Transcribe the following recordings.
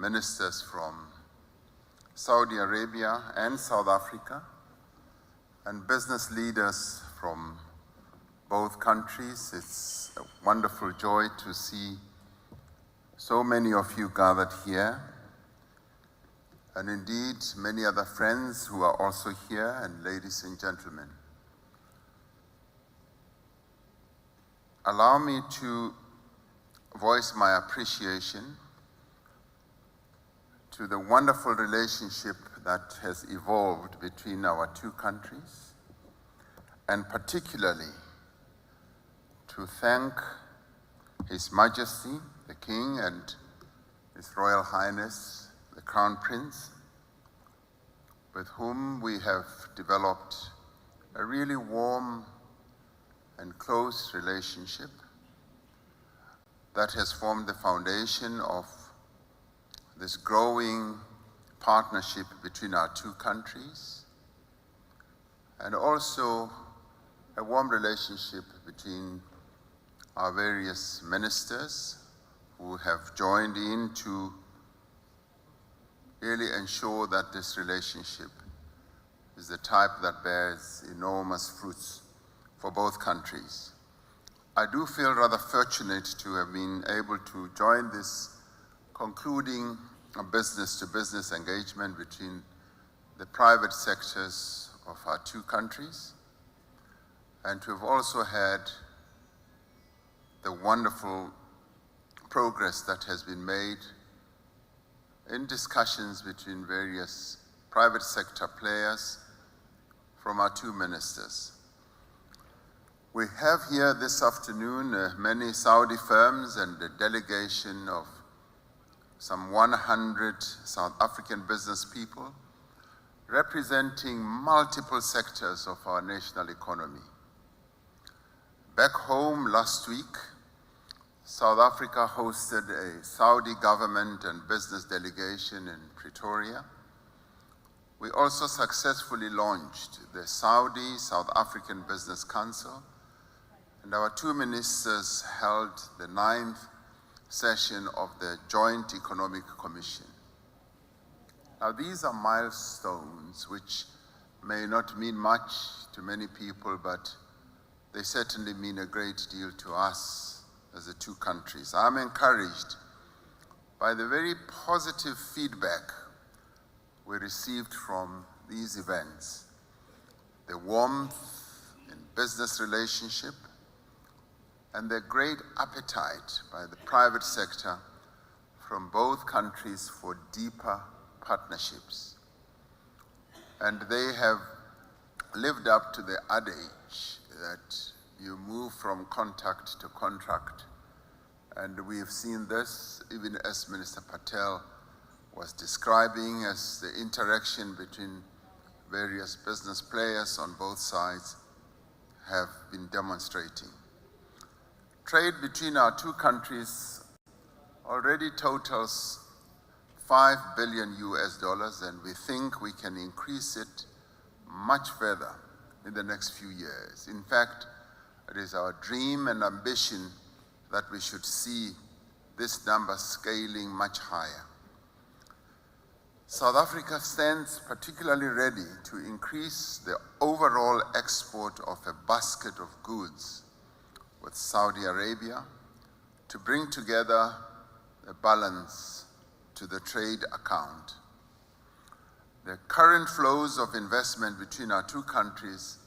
ministers from Saudi Arabia and South Africa, and business leaders from both countries. It's a wonderful joy to see so many of you gathered here, and indeed many other friends who are also here, and ladies and gentlemen. Allow me to voice my appreciation to the wonderful relationship that has evolved between our two countries, and particularly to thank His Majesty, the King, and His Royal Highness, the Crown Prince, with whom we have developed a really warm and close relationship that has formed the foundation of this growing partnership between our two countries, and also a warm relationship between our various ministers who have joined in to really ensure that this relationship is the type that bears enormous fruits for both countries. I do feel rather fortunate to have been able to join this concluding a business-to-business engagement between the private sectors of our two countries, and to have also had the wonderful progress that has been made in discussions between various private sector players from our two ministers. We have here this afternoon many Saudi firms and a delegation of some 100 South African business people representing multiple sectors of our national economy. Back home last week, South Africa hosted a Saudi government and business delegation in Pretoria. We also successfully launched the Saudi-South African Business Council, and our two ministers held the 9th session of the Joint Economic Commission. Now, these are milestones which may not mean much to many people, but they certainly mean a great deal to us as the two countries. I'm encouraged by the very positive feedback we received from these events, the warmth in business relationship, and the great appetite by the private sector from both countries for deeper partnerships. And they have lived up to the adage that you move from contact to contract. And we have seen this even as Minister Patel was describing, as the interaction between various business players on both sides have been demonstrating. Trade between our two countries already totals $5 billion US, and we think we can increase it much further in the next few years. In fact, it is our dream and ambition that we should see this number scaling much higher. South Africa stands particularly ready to increase the overall export of a basket of goods with Saudi Arabia to bring together a balance to the trade account. The current flows of investment between our two countries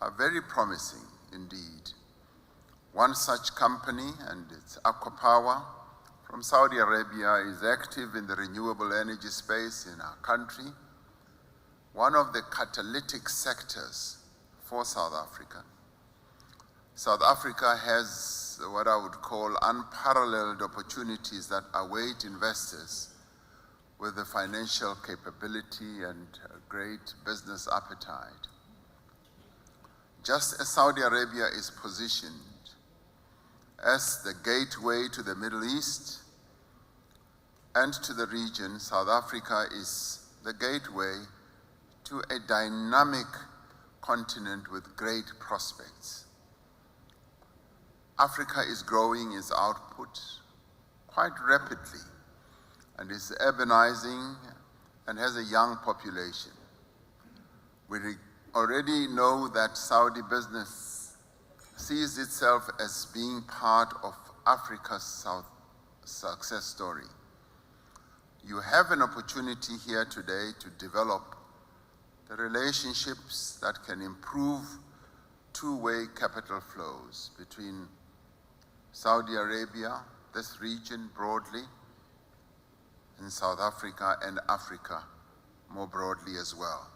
are very promising indeed. One such company, and it's Aqua Power from Saudi Arabia, is active in the renewable energy space in our country, one of the catalytic sectors for South Africa. South Africa has what I would call unparalleled opportunities that await investors with the financial capability and a great business appetite. Just as Saudi Arabia is positioned as the gateway to the Middle East and to the region, South Africa is the gateway to a dynamic continent with great prospects. Africa is growing its output quite rapidly, and is urbanizing and has a young population. We already know that Saudi business sees itself as being part of Africa's success story. You have an opportunity here today to develop the relationships that can improve two-way capital flows between Saudi Arabia, this region broadly, and South Africa and Africa more broadly as well.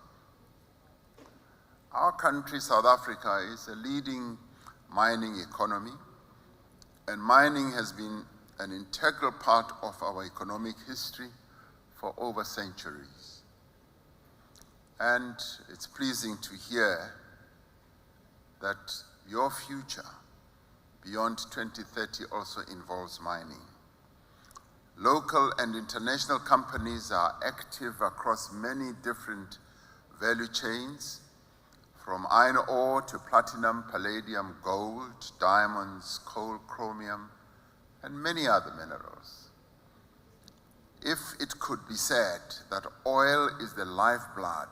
Our country, South Africa, is a leading mining economy, and mining has been an integral part of our economic history for over centuries. And it's pleasing to hear that your future beyond 2030 also involves mining. Local and international companies are active across many different value chains, from iron ore to platinum, palladium, gold, diamonds, coal, chromium, and many other minerals. If it could be said that oil is the lifeblood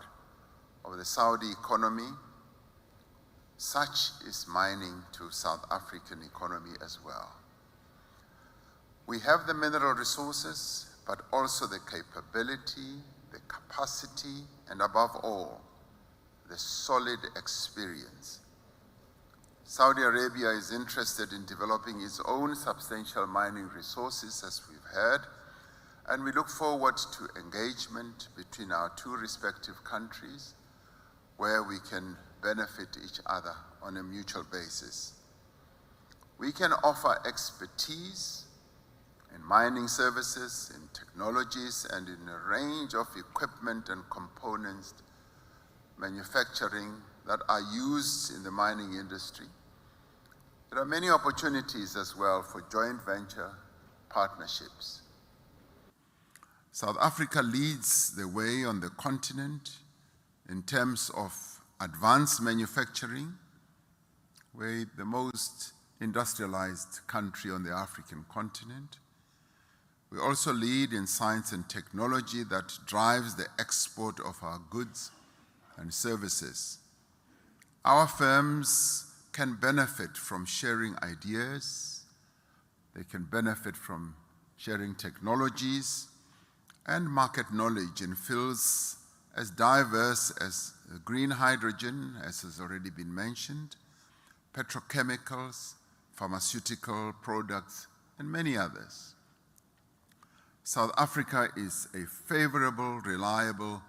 of the Saudi economy, such is mining to South African economy as well. We have the mineral resources, but also the capability, the capacity, and above all, the solid experience. Saudi Arabia is interested in developing its own substantial mining resources, as we've heard, and we look forward to engagement between our two respective countries where we can benefit each other on a mutual basis. We can offer expertise in mining services, in technologies, and in a range of equipment and components manufacturing that are used in the mining industry. There are many opportunities as well for joint venture partnerships. South Africa leads the way on the continent in terms of advanced manufacturing. We're the most industrialized country on the African continent. We also lead in science and technology that drives the export of our goods and services. Our firms can benefit from sharing ideas, they can benefit from sharing technologies and market knowledge in fields as diverse as green hydrogen, as has already been mentioned, petrochemicals, pharmaceutical products, and many others. South Africa is a favorable, reliable,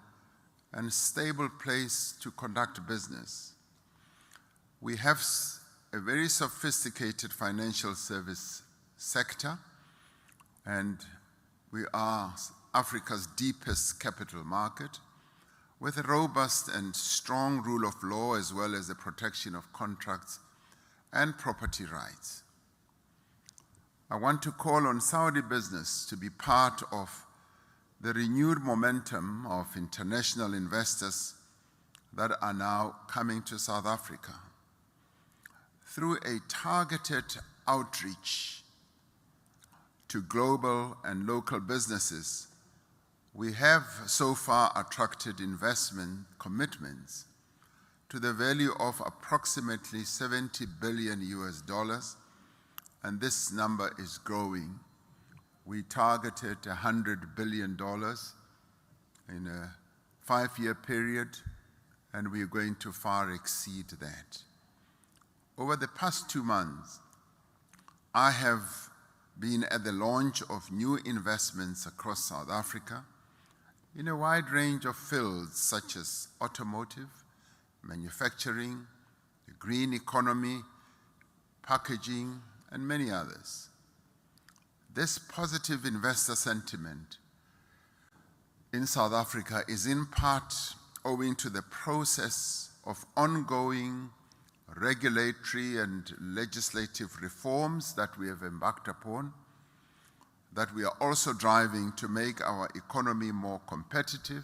and stable place to conduct business. We have a very sophisticated financial service sector, and we are Africa's deepest capital market, with a robust and strong rule of law as well as the protection of contracts and property rights. I want to call on Saudi business to be part of the renewed momentum of international investors that are now coming to South Africa. Through a targeted outreach to global and local businesses, we have so far attracted investment commitments to the value of approximately $70 billion, and this number is growing. We targeted $100 billion in a 5-year period, and we're going to far exceed that. Over the past 2 months, I have been at the launch of new investments across South Africa in a wide range of fields such as automotive, manufacturing, the green economy, packaging, and many others. This positive investor sentiment in South Africa is in part owing to the process of ongoing regulatory and legislative reforms that we have embarked upon, that we are also driving to make our economy more competitive,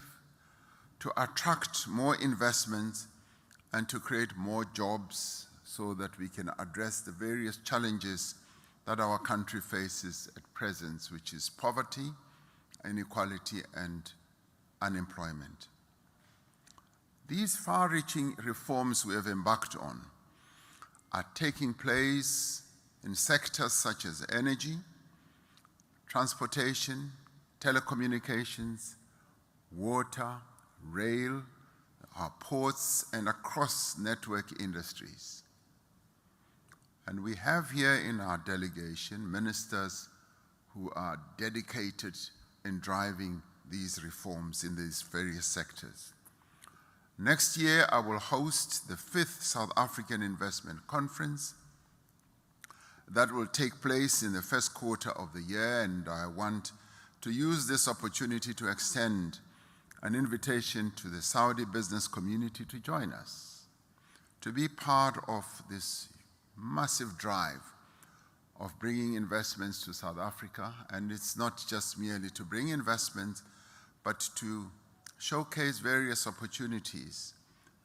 to attract more investments, and to create more jobs so that we can address the various challenges that our country faces at present, which is poverty inequality and unemployment. These far-reaching reforms we have embarked on are taking place in sectors such as energy, transportation, telecommunications, water, rail, our ports, and across network industries. And we have here in our delegation ministers who are dedicated in driving these reforms in these various sectors. Next year, I will host the 5th South African Investment Conference. That will take place in the first quarter of the year, and I want to use this opportunity to extend an invitation to the Saudi business community to join us, to be part of this massive drive of bringing investments to South Africa. And it's not just merely to bring investments, but to showcase various opportunities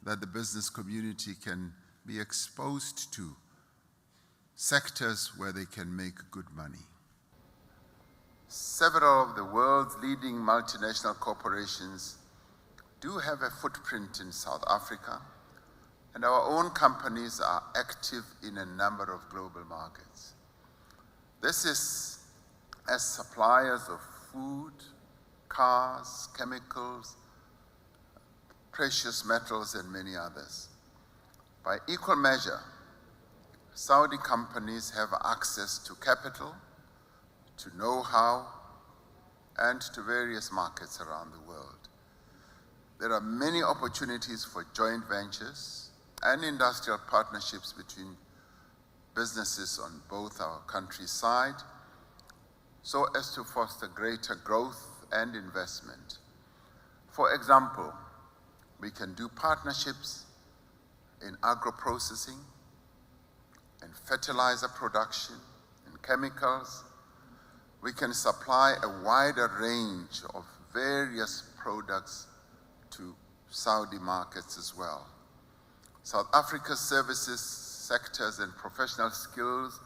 that the business community can be exposed to, sectors where they can make good money. Several of the world's leading multinational corporations do have a footprint in South Africa, and our own companies are active in a number of global markets. This is as suppliers of food, cars, chemicals, precious metals, and many others. By equal measure, Saudi companies have access to capital, to know-how, and to various markets around the world. There are many opportunities for joint ventures and industrial partnerships between businesses on both our country's side, so as to foster greater growth and investment. For example, we can do partnerships in agro-processing, in fertilizer production, in chemicals. We can supply a wider range of various products to Saudi markets as well. South Africa's services sectors and professional skills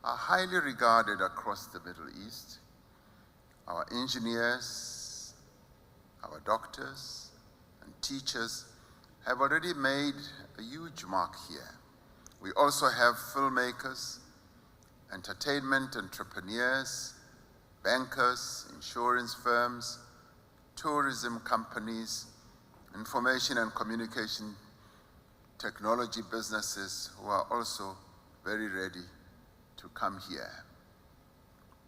are highly regarded across the Middle East. Our engineers, our doctors, and teachers have already made a huge mark here. We also have filmmakers, entertainment entrepreneurs, bankers, insurance firms, tourism companies, information and communication technology businesses who are also very ready to come here.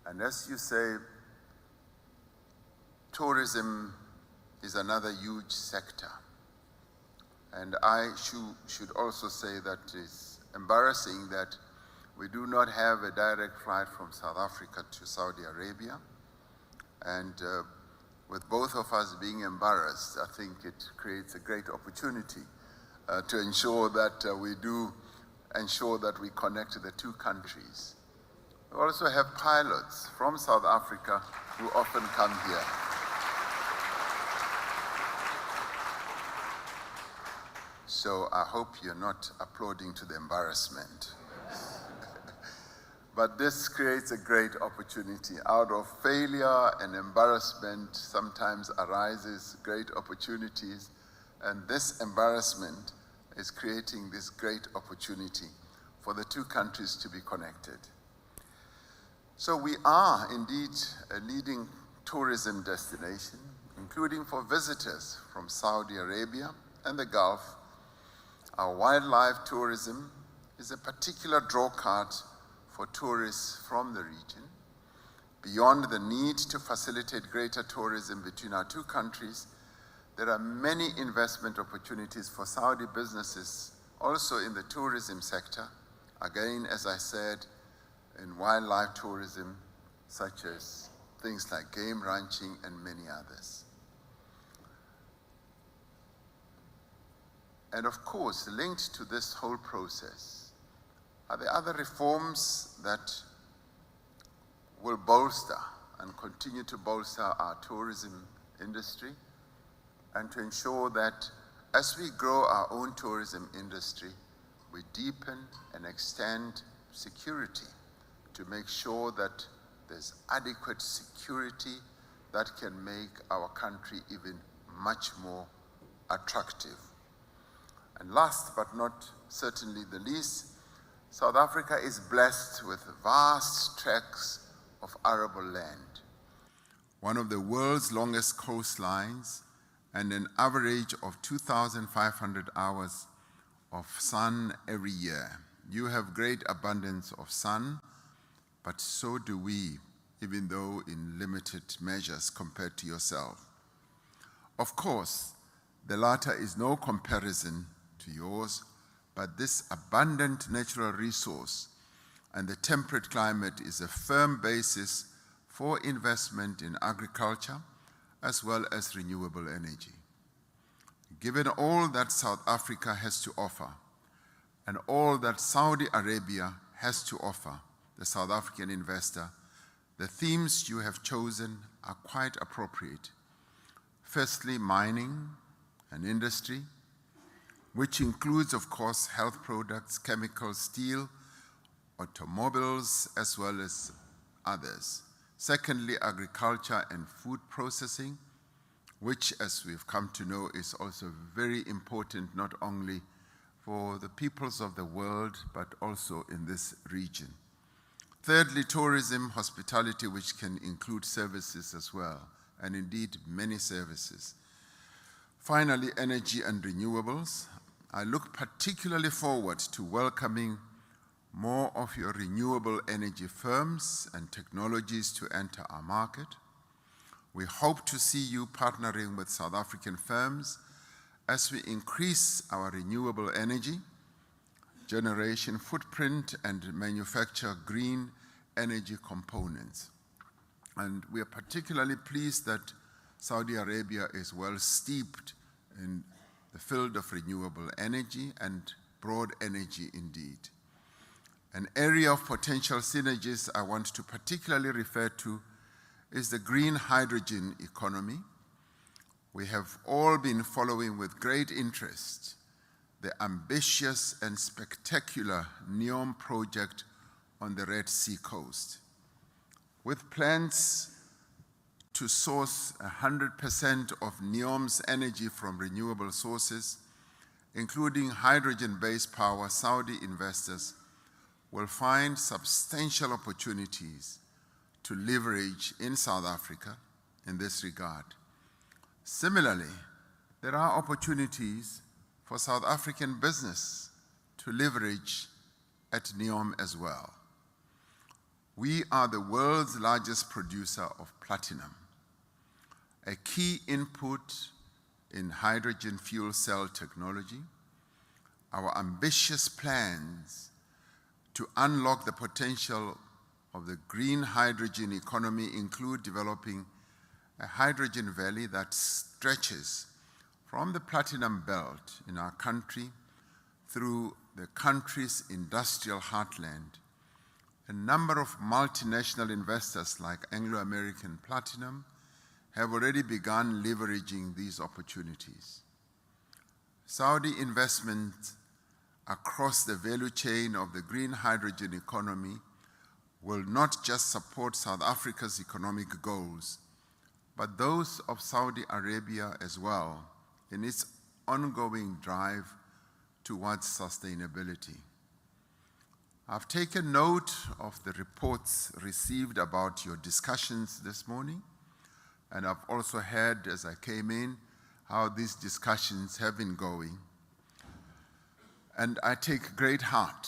And as you say, tourism is another huge sector. And I should also say that it's embarrassing that we do not have a direct flight from South Africa to Saudi Arabia. And with both of us being embarrassed, I think it creates a great opportunity to ensure that we do ensure that we connect the two countries. We also have pilots from South Africa who often come here. So I hope you're not applauding to the embarrassment. But this creates a great opportunity. Out of failure and embarrassment sometimes arises great opportunities, and this embarrassment is creating this great opportunity for the two countries to be connected. So we are indeed a leading tourism destination, including for visitors from Saudi Arabia and the Gulf. Our wildlife tourism is a particular drawcard for tourists from the region. Beyond the need to facilitate greater tourism between our two countries, there are many investment opportunities for Saudi businesses also in the tourism sector. Again, as I said, in wildlife tourism, such as things like game ranching and many others. And of course, linked to this whole process are the other reforms that will bolster and continue to bolster our tourism industry, and to ensure that as we grow our own tourism industry, we deepen and extend security to make sure that there's adequate security that can make our country even much more attractive. And last but not certainly the least, South Africa is blessed with vast tracts of arable land, one of the world's longest coastlines, and an average of 2,500 hours of sun every year. You have great abundance of sun, but so do we, even though in limited measures compared to yourself. Of course, the latter is no comparison to yours, but this abundant natural resource and the temperate climate is a firm basis for investment in agriculture as well as renewable energy. Given all that South Africa has to offer and all that Saudi Arabia has to offer the South African investor, the themes you have chosen are quite appropriate. Firstly, mining and industry, which includes, of course, health products, chemicals, steel, automobiles, as well as others. Secondly, agriculture and food processing, which, as we've come to know, is also very important not only for the peoples of the world, but also in this region. Thirdly, tourism, hospitality, which can include services as well, and indeed many services. Finally, energy and renewables. I look particularly forward to welcoming more of your renewable energy firms and technologies to enter our market. We hope to see you partnering with South African firms as we increase our renewable energy generation footprint and manufacture green energy components. And we are particularly pleased that Saudi Arabia is well steeped in the field of renewable energy and broad energy indeed. An area of potential synergies I want to particularly refer to is the green hydrogen economy. We have all been following with great interest the ambitious and spectacular NEOM project on the Red Sea coast. With plans to source 100% of NEOM's energy from renewable sources, including hydrogen-based power, Saudi investors will find substantial opportunities to leverage in South Africa in this regard. Similarly, there are opportunities for South African business to leverage at NEOM as well. We are the world's largest producer of platinum, a key input in hydrogen fuel cell technology. Our ambitious plans to unlock the potential of the green hydrogen economy include developing a hydrogen valley that stretches from the platinum belt in our country through the country's industrial heartland. A number of multinational investors like Anglo American Platinum have already begun leveraging these opportunities. Saudi investment across the value chain of the green hydrogen economy will not just support South Africa's economic goals, but those of Saudi Arabia as well in its ongoing drive towards sustainability. I've taken note of the reports received about your discussions this morning, and I've also heard as I came in how these discussions have been going. And I take great heart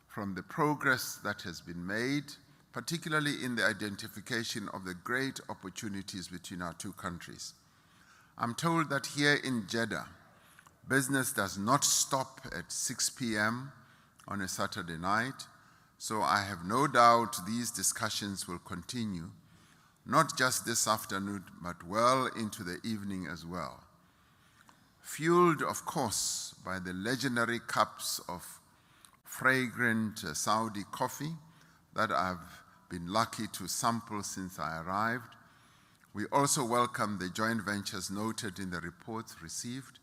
from the progress that has been made, particularly in the identification of the great opportunities between our two countries. I'm told that here in Jeddah, business does not stop at 6 p.m. on a Saturday night, so I have no doubt these discussions will continue, not just this afternoon, but well into the evening as well. Fueled, of course, by the legendary cups of fragrant Saudi coffee that I've been lucky to sample since I arrived. We also welcome the joint ventures noted in the reports received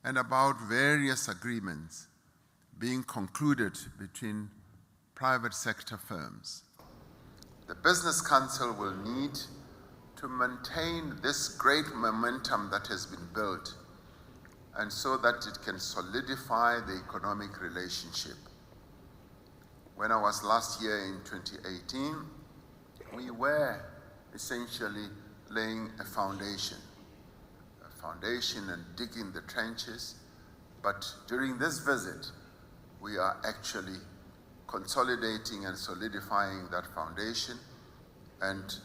and about various agreements being concluded between private sector firms. The Business Council will need to maintain this great momentum that has been built, and so that it can solidify the economic relationship. When I was last here in 2018, we were essentially laying a foundation and digging the trenches. But during this visit, we are actually consolidating and solidifying that foundation, and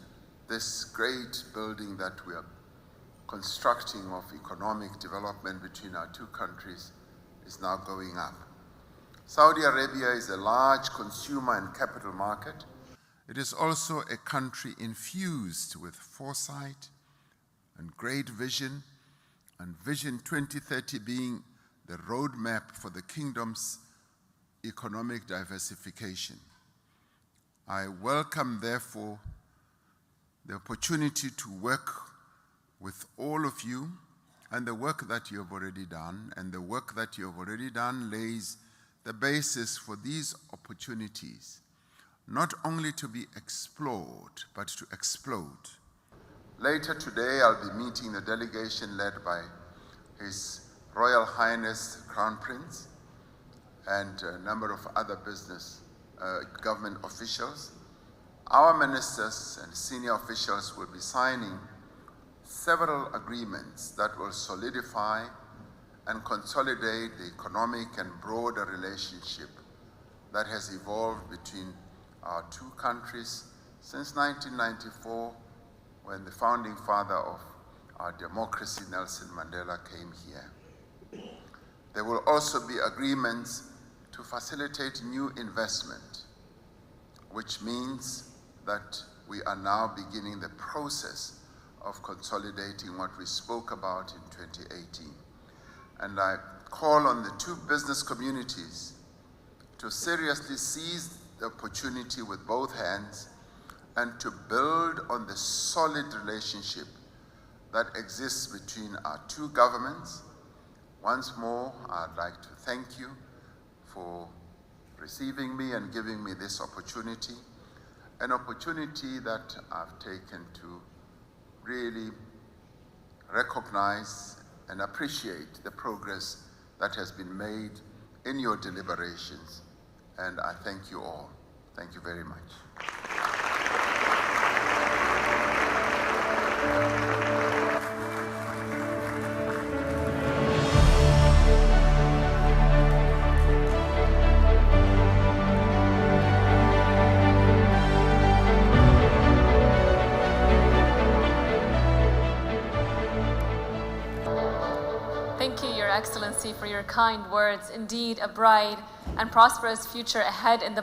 this great building that we are constructing of economic development between our two countries is now going up. Saudi Arabia is a large consumer and capital market. It is also a country infused with foresight and great vision, and Vision 2030 being the roadmap for the kingdom's economic diversification. I welcome, therefore, the opportunity to work with all of you, and the work that you have already done, and the work that you have already done lays the basis for these opportunities, not only to be explored, but to explode. Later today, I'll be meeting the delegation led by His Royal Highness Crown Prince and a number of other government officials. Our ministers and senior officials will be signing several agreements that will solidify and consolidate the economic and broader relationship that has evolved between our two countries since 1994, when the founding father of our democracy, Nelson Mandela, came here. There will also be agreements to facilitate new investment, which means that we are now beginning the process of consolidating what we spoke about in 2018. And I call on the two business communities to seriously seize the opportunity with both hands and to build on the solid relationship that exists between our two governments. Once more, I'd like to thank you for receiving me and giving me this opportunity, an opportunity that I've taken to really recognize and appreciate the progress that has been made in your deliberations. And I thank you all. Thank you very much. Thank you, Your Excellency, for your kind words. Indeed, a bright and prosperous future ahead in the